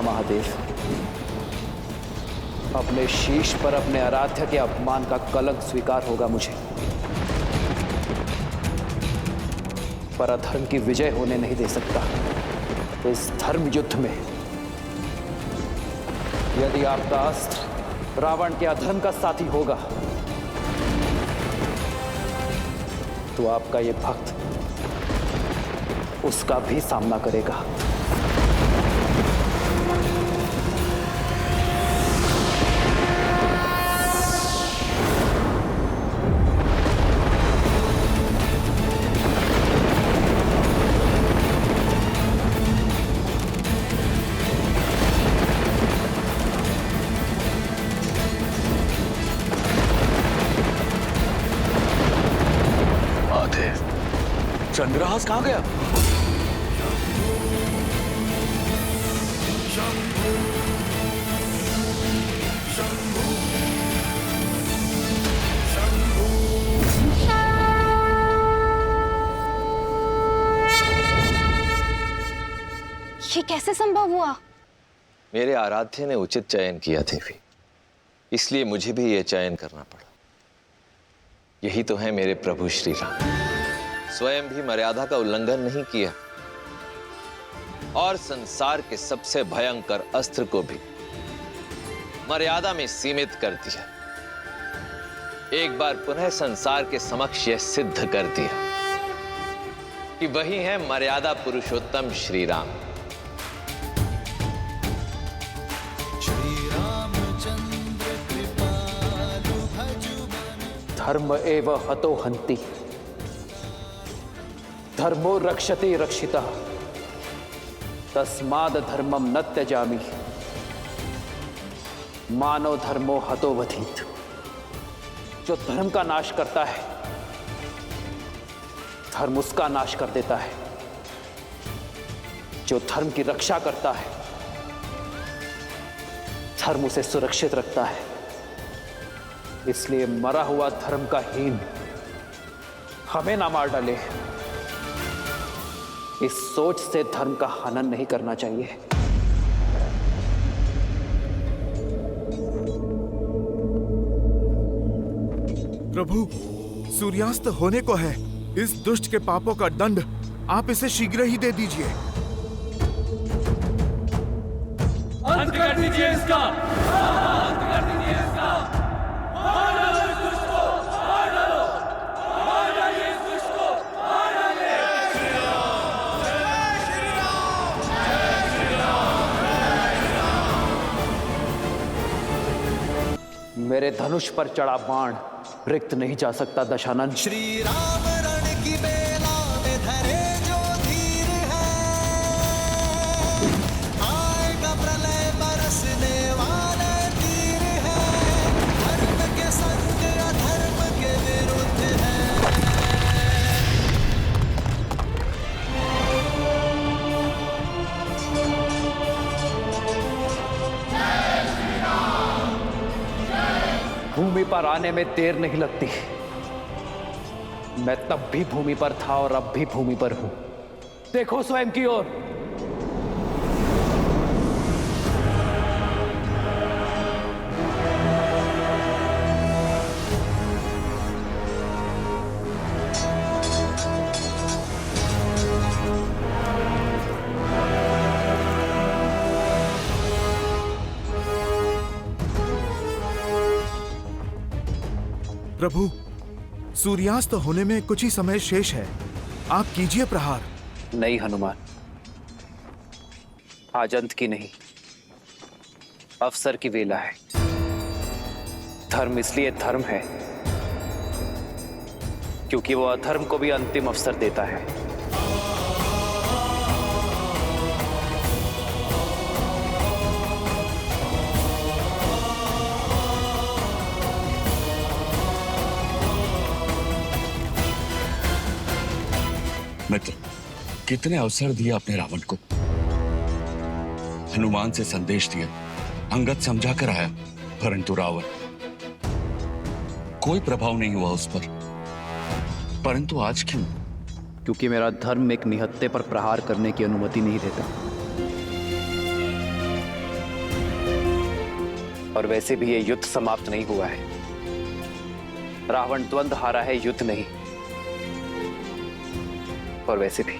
महादेव। अपने शीश पर अपने आराध्य के अपमान का कलंक स्वीकार होगा मुझे, पर अधर्म की विजय होने नहीं दे सकता। इस धर्म युद्ध में यदि आपका अस्त्र रावण के अधर्म का साथी होगा तो आपका ये भक्त उसका भी सामना करेगा। चंद्रहास कहां गया? ये कैसे संभव हुआ? मेरे आराध्य ने उचित चयन किया देवी, इसलिए मुझे भी यह चयन करना पड़ा। यही तो है मेरे प्रभु श्री राम, स्वयं भी मर्यादा का उल्लंघन नहीं किया और संसार के सबसे भयंकर अस्त्र को भी मर्यादा में सीमित कर दिया। एक बार पुनः संसार के समक्ष यह सिद्ध कर दिया कि वही है मर्यादा पुरुषोत्तम श्री राम। धर्म एव हतो हन्ति, धर्मो रक्षति रक्षितः, तस्माद् धर्मम न त्यजामि, मानो धर्मो हतो वधीत। जो धर्म का नाश करता है धर्म उसका नाश कर देता है, जो धर्म की रक्षा करता है धर्म उसे सुरक्षित रखता है। इसलिए मरा हुआ धर्म का हीन हमें ना मार डाले, इस सोच से धर्म का हनन नहीं करना चाहिए। प्रभु, सूर्यास्त होने को है। इस दुष्ट के पापों का दंड आप इसे शीघ्र ही दे दीजिए। अंत कर दीजिए इसका, अंत कर दीजिए इसका। मार डालो इस दुष्ट को, मार डालो, मार डालिए इस दुष्ट को, मार डालिए। जय श्री राम, जय श्री राम, जय श्री राम, जय श्री राम। मेरे धनुष पर चढ़ा बाण रिक्त नहीं जा सकता दशानन। श्री राम रण की बेला में धरे जो धीर है, आएगा प्रलय बरसने वाला तीर है, धर्म के संग अधर्म के विरुद्ध है। भूमि पर आने में देर नहीं लगती। मैं तब भी भूमि पर था और अब भी भूमि पर हूं। देखो स्वयं की ओर। प्रभु, सूर्यास्त होने में कुछ ही समय शेष है, आप कीजिए प्रहार। नहीं हनुमान, आज अंत की नहीं, अवसर की वेला है। धर्म इसलिए धर्म है क्योंकि वो अधर्म को भी अंतिम अवसर देता है। मित्र, कितने अवसर दिए अपने रावण को। हनुमान से संदेश दिया, अंगद समझा कर आया, परंतु रावण कोई प्रभाव नहीं हुआ उस पर। परंतु आज क्यों? क्योंकि मेरा धर्म एक निहत्थे पर प्रहार करने की अनुमति नहीं देता। और वैसे भी ये युद्ध समाप्त नहीं हुआ है। रावण द्वंद्व हारा है, युद्ध नहीं। और वैसे भी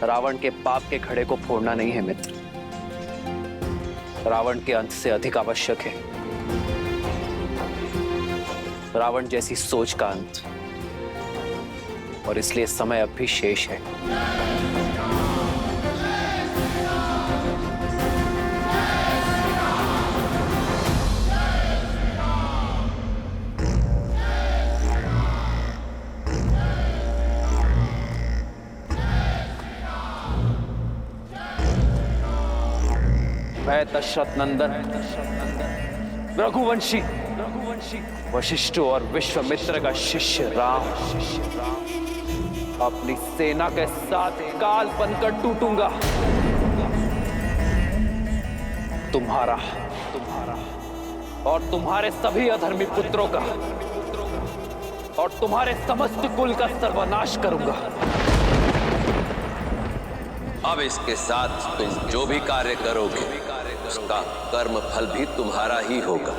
रावण के पाप के घड़े को फोड़ना नहीं है मित्र, रावण के अंत से अधिक आवश्यक है रावण जैसी सोच का अंत। और इसलिए समय अब भी शेष है। मैं दशरथ नंदन रघुवंशी वशिष्ठ और विश्वामित्र का शिष्य राम अपनी सेना के साथ काल बनकर टूटूंगा। तुम्हारा और तुम्हारे सभी अधर्मी पुत्रों का और तुम्हारे समस्त कुल का सर्वनाश करूंगा। अब इसके साथ तुम जो भी कार्य करोगे उसका कर्म फल भी तुम्हारा ही होगा।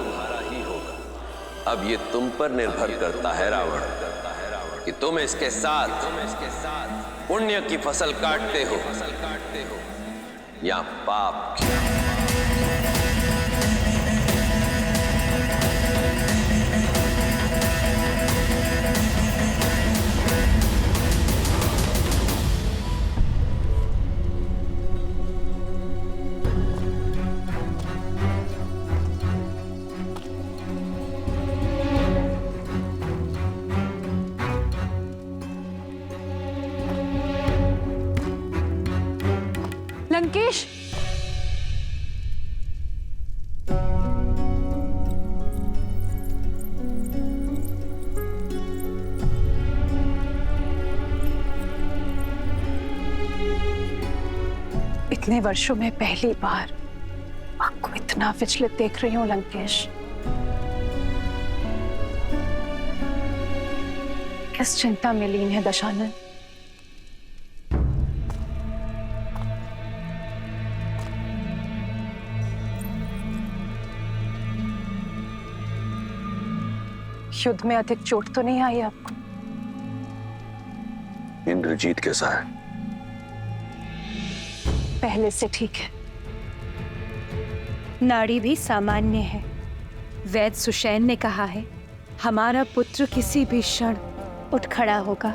अब ये तुम पर निर्भर करता है रावण कि तुम इसके साथ पुण्य की फसल काटते हो या पाप की। लंकेश, इतने वर्षों में पहली बार आपको इतना विचलित देख रही हूं लंकेश। किस चिंता में लीन है दशानन? युद्ध में अधिक चोट तो नहीं आई आपको? इंद्रजीत कैसा है? पहले से ठीक है। नाड़ी भी सामान्य है। वैद्य सुषैन ने कहा है हमारा पुत्र किसी भी क्षण उठ खड़ा होगा।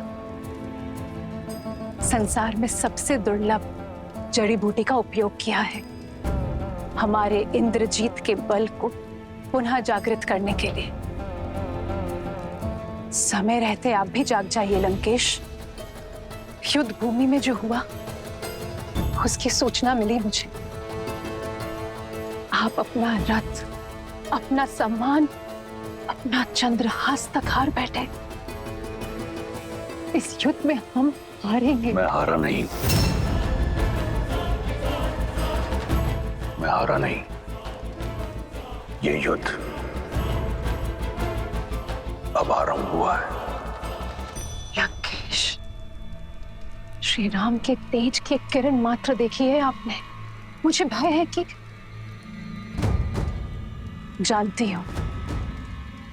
संसार में सबसे दुर्लभ जड़ी बूटी का उपयोग किया है हमारे इंद्रजीत के बल को पुनः जागृत करने के लिए। समय रहते आप भी जाग जाइए लंकेश। युद्ध भूमि में जो हुआ उसकी सूचना मिली मुझे। आप अपना रथ, अपना सम्मान, अपना चंद्रहास तक हार बैठे। इस युद्ध में हम हारेंगे। मैं हारा नहीं, मैं हारा नहीं। ये युद्ध अब आरंभ हुआ है। लंकेश, श्री राम के तेज की किरण मात्र देखी है आपने। मुझे भय है कि जानती हूं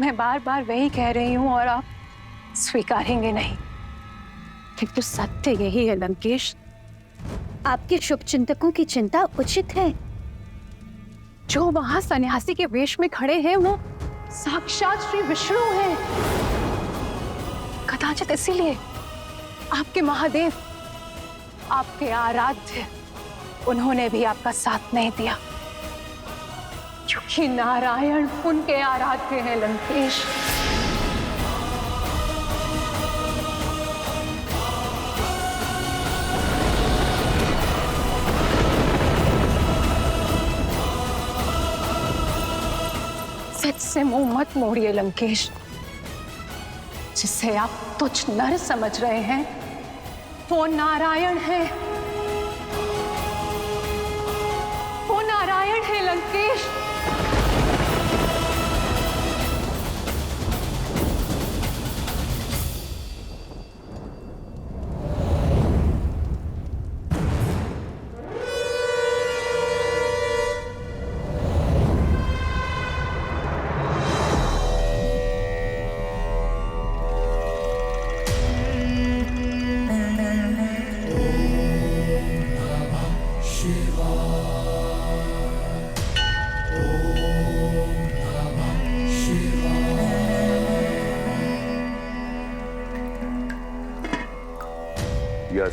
मैं बार बार वही कह रही हूं और आप स्वीकारेंगे नहीं। किंतु सत्य यही है लंकेश, आपके शुभचिंतकों की चिंता उचित है। जो वहां सन्यासी के वेश में खड़े हैं वो साक्षात श्री विष्णु हैं। कदाचित इसीलिए आपके महादेव, आपके आराध्य, उन्होंने भी आपका साथ नहीं दिया, क्योंकि नारायण उनके आराध्य हैं लंकेश। सच से मुंह मत मोड़िए लंकेश। जिसे आप तुच्छ नर समझ रहे हैं वो नारायण है, वो नारायण है लंकेश।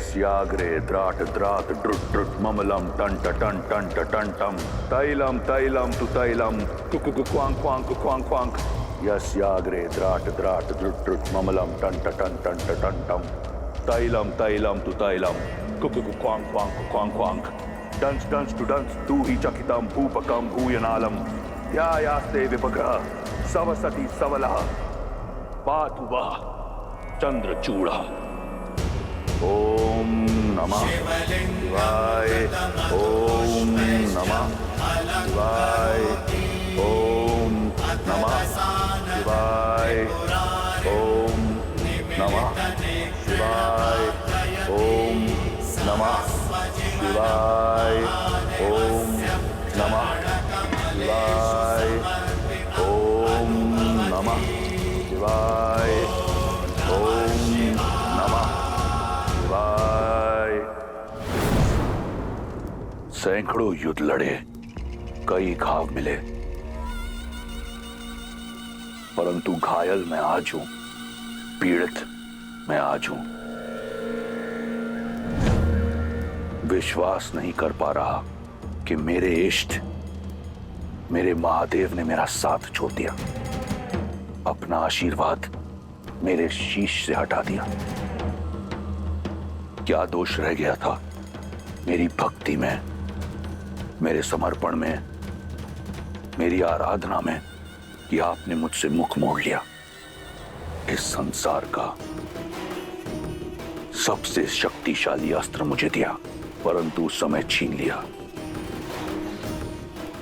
यस्याग्रे द्राट द्राट ड्रुट ड्रुट ममलम टंट टंट टंट टंटम तैलम तैलम तु तैलम कुकु क्वांग क्वांग क्वांग क्वांग यस्याग्रे द्राट द्राट ड्रुट ड्रुट ममलम टंट टंट टंट टंटम तैलम तैलम तु तैलम कुकु क्वांग क्वांग क्वांग क्वांग डंस डंस टू डंस तू ही चकितम भूपकम भूयनालम या यास्ते विपग्रह सवसति सवलः पातु वः चंद्रचूड़ा। ओम नमः शिवाय। ओम नमः शिवाय। ओम नमः शिवाय। ओम नमः शिवाय। ओम नमः शिवाय। ओम नमः शिवाय। ओम नमः शिवाय। ओम नमः शिवाय। सैकड़ों युद्ध लड़े, कई घाव मिले, परंतु घायल मैं आज हूं, पीड़ित मैं आज हूं। विश्वास नहीं कर पा रहा कि मेरे इष्ट, मेरे महादेव ने मेरा साथ छोड़ दिया, अपना आशीर्वाद मेरे शीश से हटा दिया। क्या दोष रह गया था मेरी भक्ति में, मेरे समर्पण में, मेरी आराधना में कि आपने मुझसे मुख मोड़ लिया। इस संसार का सबसे शक्तिशाली अस्त्र मुझे दिया, परंतु उस समय छीन लिया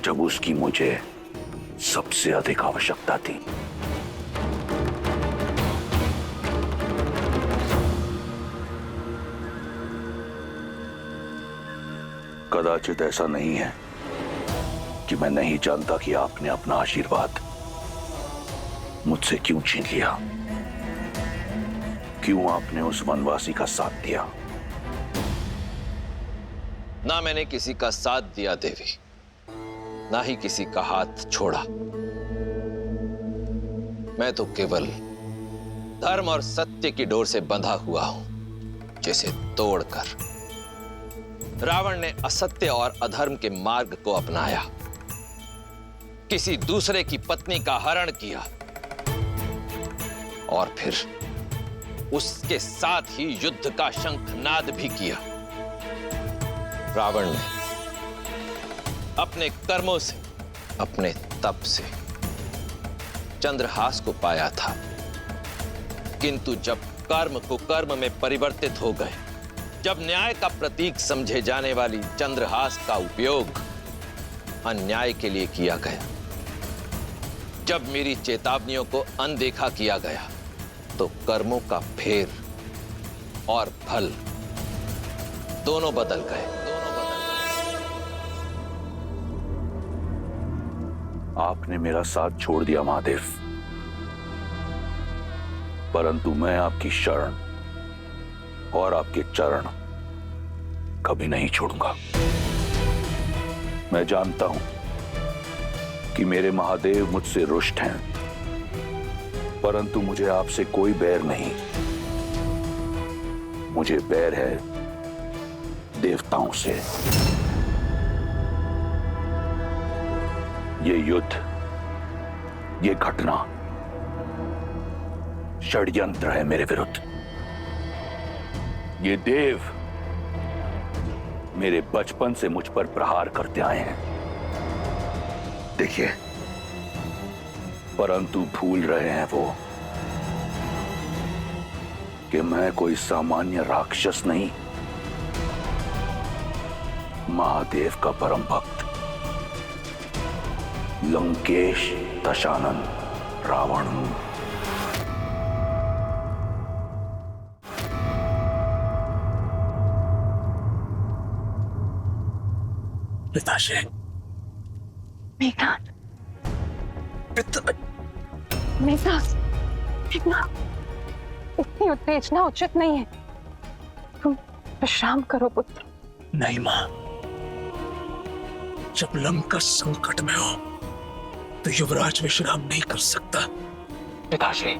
जब उसकी मुझे सबसे अधिक आवश्यकता थी। कदाचित ऐसा नहीं है कि मैं नहीं जानता कि आपने अपना आशीर्वाद मुझसे क्यों छीन लिया, क्यों आपने उस वनवासी का साथ दिया। ना मैंने किसी का साथ दिया देवी, ना ही किसी का हाथ छोड़ा। मैं तो केवल धर्म और सत्य की डोर से बंधा हुआ हूं, जिसे तोड़कर रावण ने असत्य और अधर्म के मार्ग को अपनाया, किसी दूसरे की पत्नी का हरण किया और फिर उसके साथ ही युद्ध का शंखनाद भी किया। रावण ने अपने कर्मों से, अपने तप से चंद्रहास को पाया था, किंतु जब कर्म कुकर्म में परिवर्तित हो गए, जब न्याय का प्रतीक समझे जाने वाली चंद्रहास का उपयोग अन्याय के लिए किया गया, जब मेरी चेतावनियों को अनदेखा किया गया, तो कर्मों का फेर और फल दोनों बदल गए। आपने मेरा साथ छोड़ दिया महादेव, परंतु मैं आपकी शरण और आपके चरण कभी नहीं छोड़ूंगा। मैं जानता हूं कि मेरे महादेव मुझसे रुष्ट हैं, परंतु मुझे आपसे कोई बैर नहीं। मुझे बैर है देवताओं से। ये युद्ध, ये घटना षड्यंत्र है मेरे विरुद्ध। ये देव मेरे बचपन से मुझ पर प्रहार करते आए हैं, देखिए, परंतु भूल रहे हैं वो कि मैं कोई सामान्य राक्षस नहीं, महादेव का परम भक्त, लंकेश दशानन रावण हूं। पिताश्री, मेघनाथ, मेघनाथ, मेघनाथ, इतनी उत्तेजना उचित नहीं है। तुम विश्राम करो पुत्र। नहीं मां, जब लंका संकट में हो तो युवराज विश्राम नहीं कर सकता। पिताश्री,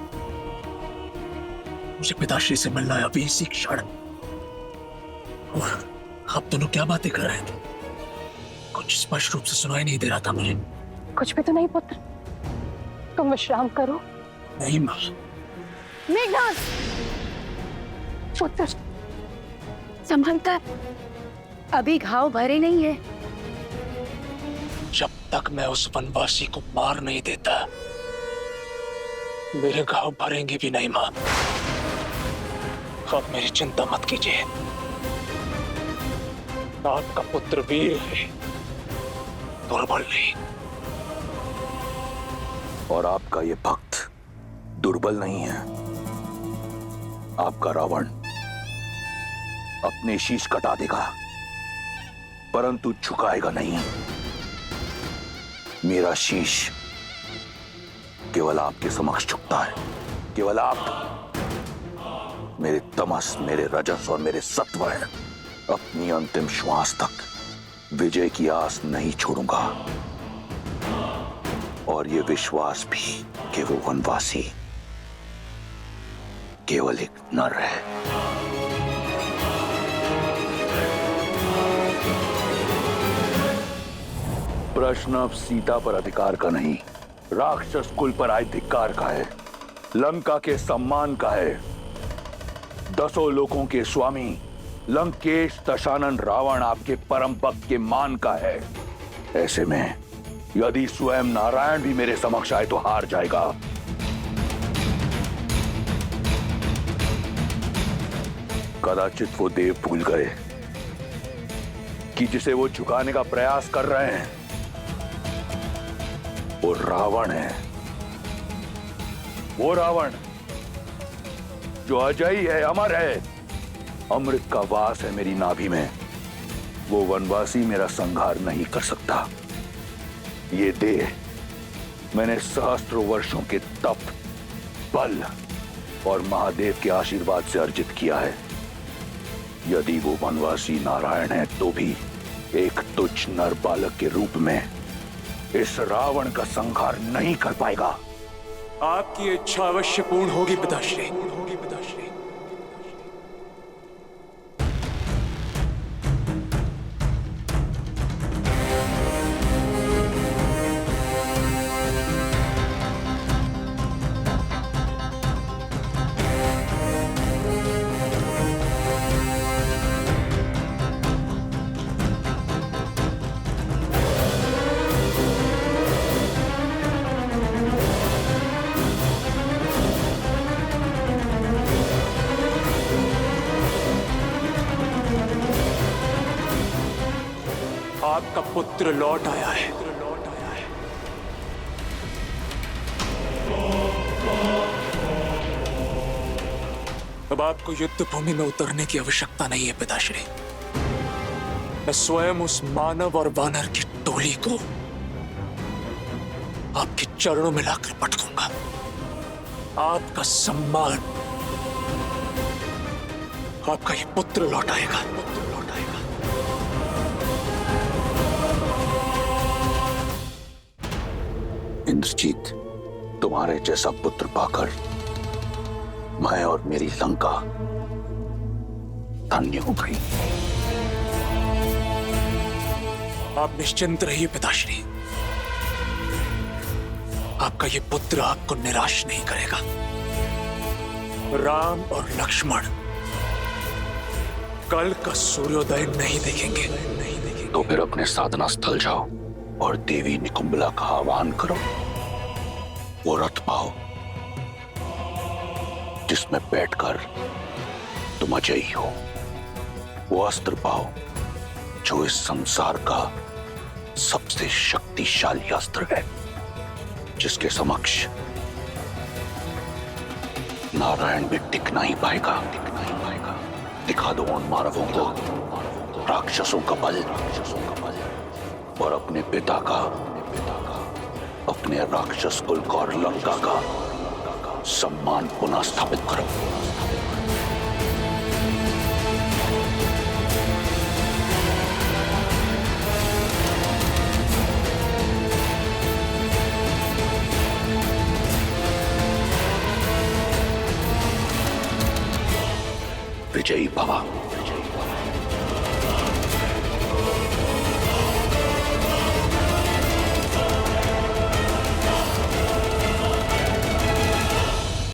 मुझे पिताश्री से मिलना है अभी इसी क्षण। और आप दोनों क्या बातें कर रहे थे? कुछ स्पष्ट रूप से सुनाई नहीं दे रहा था मुझे। कुछ भी तो नहीं पुत्र, तुम विश्राम करो। नहीं माँ। मेघनाद पुत्र संभल कर। अभी घाव भरे नहीं है। जब तक मैं उस वनवासी को मार नहीं देता मेरे घाव भरेंगे भी नहीं माँ। आप मेरी चिंता मत कीजिए। आपका पुत्र वीर है, दुर्बल नहीं। और आपका ये भक्त दुर्बल नहीं है। आपका रावण अपने शीश कटा देगा परंतु झुकाएगा नहीं। मेरा शीश केवल आपके समक्ष झुकता है। केवल आप मेरे तमस, मेरे रजस और मेरे सत्व हैं। अपनी अंतिम श्वास तक विजय की आस नहीं छोड़ूंगा। और ये विश्वास भी कि वो वनवासी केवल एक नर है। प्रश्न अब सीता पर अधिकार का नहीं, राक्षस कुल पर आए धिक्कार का है, लंका के सम्मान का है। 10 लोकों के स्वामी लंकेश दशानन रावण आपके परम भक्त के मान का है। ऐसे में यदि स्वयं नारायण भी मेरे समक्ष आए तो हार जाएगा। कदाचित वो देव भूल गए कि जिसे वो झुकाने का प्रयास कर रहे हैं वो रावण है। वो रावण जो अजयी है, अमर है, अमृत का वास है मेरी नाभि में। वो वनवासी मेरा संहार नहीं कर सकता। ये देह मैंने सहस्त्रों वर्षों के तप, बल और महादेव के आशीर्वाद से अर्जित किया है। यदि वो वनवासी नारायण है तो भी एक तुच्छ नर बालक के रूप में इस रावण का संहार नहीं कर पाएगा। आपकी इच्छा अवश्य पूर्ण होगी पिताश्री। आपका पुत्र लौट आया है। अब आपको युद्ध भूमि में उतरने की आवश्यकता नहीं है पिताश्री। मैं स्वयं उस मानव और वानर की टोली को आपके चरणों में लाकर पटकूंगा। आपका सम्मान, आपका ये पुत्र लौट आएगा। इंद्रजीत, तुम्हारे जैसा पुत्र पाकर मैं और मेरी लंका धन्य हो गई। आप निश्चिंत रहिए पिताश्री। आपका ये पुत्र आपको निराश नहीं करेगा। राम और लक्ष्मण कल का सूर्योदय नहीं देखेंगे। तो फिर अपने साधना स्थल जाओ और देवी निकुंबला का आह्वान करो। वो रथ पाओ जिसमें बैठकर तुम अजयी हो। वो अस्त्र पाओ जो इस संसार का सबसे शक्तिशाली अस्त्र है, जिसके समक्ष नारायण भी टिक नहीं पाएगा। दिखा दो उन मानवों को राक्षसों का बल और अपने पिता का, अपने राक्षस कुल और लंका का सम्मान पुनः स्थापित करो। विजयी भव।